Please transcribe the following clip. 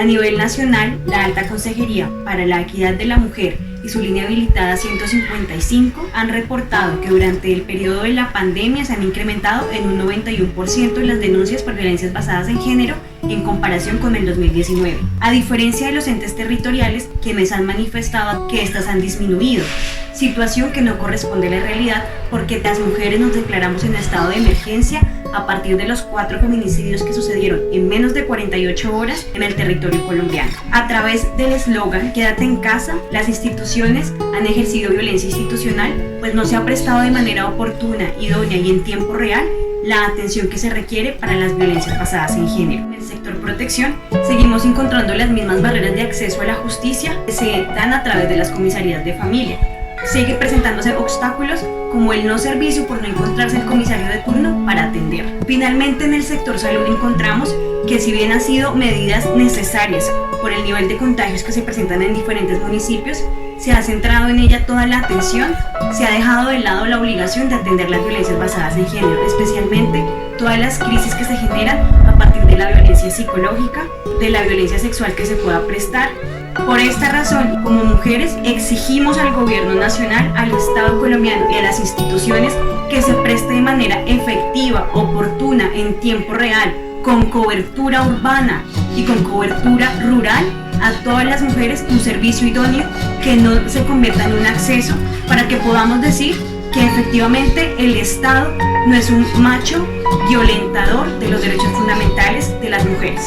A nivel nacional, la Alta Consejería para la Equidad de la Mujer y su línea habilitada 155 han reportado que durante el periodo de la pandemia se han incrementado en un 91% las denuncias por violencias basadas en género en comparación con el 2019, a diferencia de los entes territoriales quienes han manifestado que estas han disminuido, situación que no corresponde a la realidad porque las mujeres nos declaramos en estado de emergencia a partir de los 4 feminicidios que sucedieron en menos de 48 horas en el territorio colombiano. A través del eslogan "Quédate en casa", las instituciones han ejercido violencia institucional, pues no se ha prestado de manera oportuna, idónea y en tiempo real la atención que se requiere para las violencias basadas en género. En el sector protección, seguimos encontrando las mismas barreras de acceso a la justicia que se dan a través de las comisarías de familia. Sigue presentándose obstáculos como el no servicio por no encontrarse el comisario de turno para atender. Finalmente, en el sector salud encontramos que si bien han sido medidas necesarias por el nivel de contagios que se presentan en diferentes municipios, se ha centrado en ella toda la atención, se ha dejado de lado la obligación de atender las violencias basadas en género, especialmente todas las crisis que se generan a partir de la violencia psicológica, de la violencia sexual que se pueda prestar. Por esta razón, como mujeres, exigimos al gobierno nacional, al Estado colombiano y a las instituciones que se preste de manera efectiva, oportuna, en tiempo real, con cobertura urbana y con cobertura rural a todas las mujeres un servicio idóneo que no se convierta en un acceso, para que podamos decir que efectivamente el Estado no es un macho violentador de los derechos fundamentales de las mujeres.